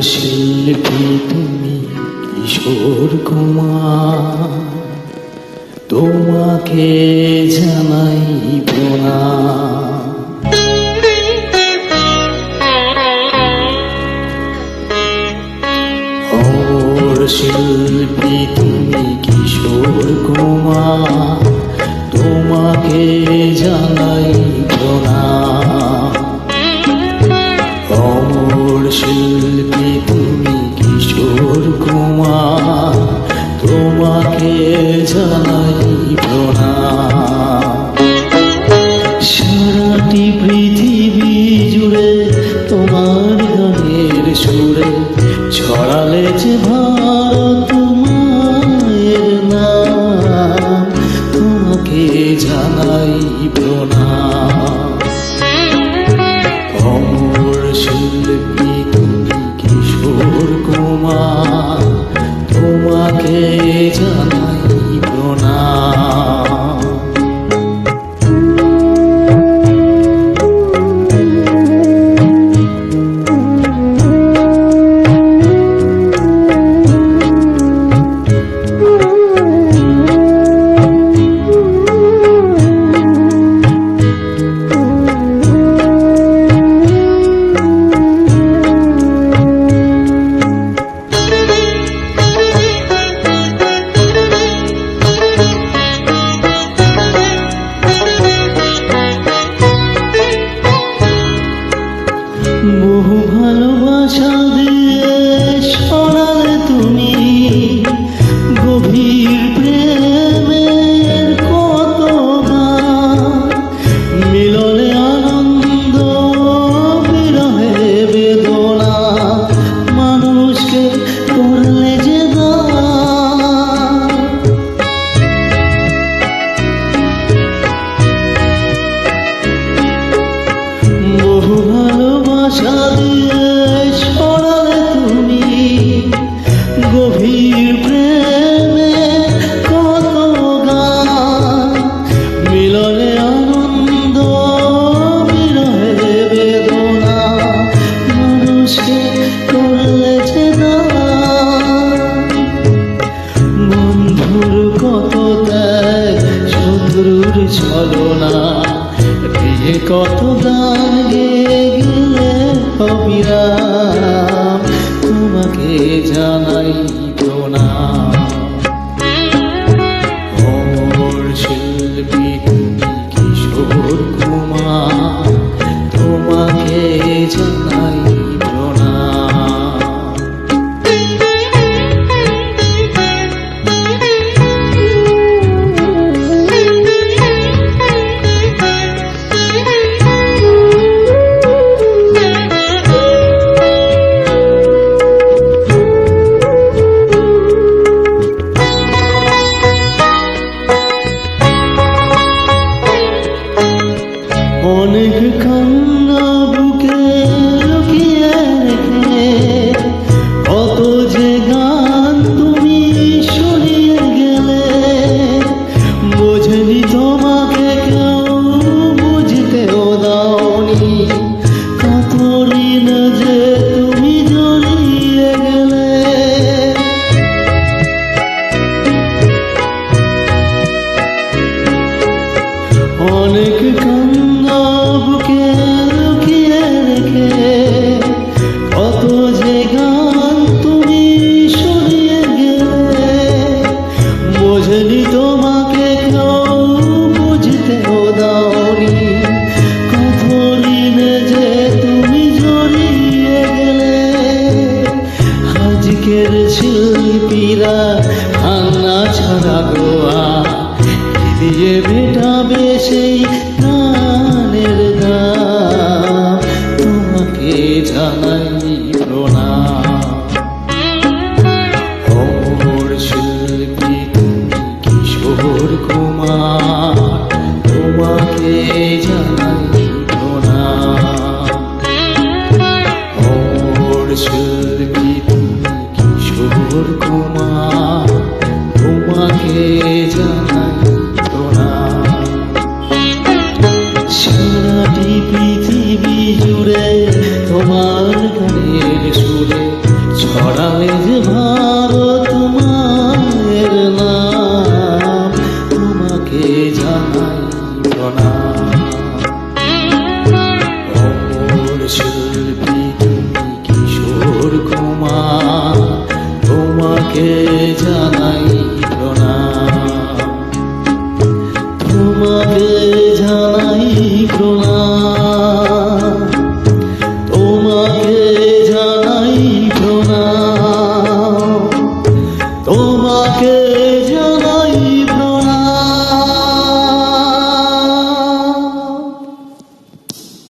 শিল্পী তুমি কিশোর কুমার, তোমাকে জানাই প্রণাম। অমর শিল্পী তুমি কিশোর কুমার, তোমাকে জানাই প্রণাম। অমর শিল্পী তুমি কিশোর কুমার, তোমাকে জানাই প্রণাম। সারাটি পৃথিবী জুড়ে তোমার গানের সুরে ছড়ালে যে ভারত মায়ের নাম, তোমাকে জানাই প্রণাম। অমর শিল্পী তুমি কিশোর কুমার, তোমাকে জানাই প্রণাম। বহু ভালোবাসা দিয়ে শোনালে তুমি গভীর প্রেমের কত গান। মিলনে আনন্দ বিরহে বেদনা, মানুষকে করলে যে দান। বহু ভালোবাসা দিয়ে ছড়ালে তুমি গভীর প্রেমে কত গান। মিলনে আনন্দ বিরহে বেদনা, মানুষকে করলে যে দান। বন্ধুর কত ত্যাগ, শত্রুর ছলনা, দিয়ে কত গান গেয়ে গেলে অবিরাম, তোমাকে জানাই প্রণাম। অমর শিল্পী তুমি কিশোর কুমার, তোমাকে জানাই প্রণাম। অনেক কান্না বুকে লুকিয়ে রেখে কত যে গান তুমি শুনিয়ে গেলে। বোঝেনি তোমাকে কেউ, বুঝতেও দাওনি, কত ঋণ যে তুমি জড়িয়ে গেলে। অনেক কান্না বুকে লুকিয়ে রেখে কত যে গান তুমি শুনিয়ে গেলে। বোঝেনি তোমাকে কেউ, বুঝতেও দাওনি, কত ঋণে যে তুমি জড়িয়ে গেলে। আজকের শিল্পীরা কান্না ছাড়া গোয়া দিয়ে মেটাবে সেই গানের দাম, তোমাকে জানাই প্রণাম। অমর শিল্পী তুমি কিশোর কুমার, তোমাকে জানাই প্রণাম। অমর শিল্পী তুমি কিশোর কুমার, তোমাকে জানাই প্রণাম। সারাটি পৃথিবী জুড়ে তোমার গানের সুরে যে ভারত মায়ের নাম, তোমাকে জানাই প্রণাম। অমর শিল্পী তুমি কিশোর কুমার, তোমাকে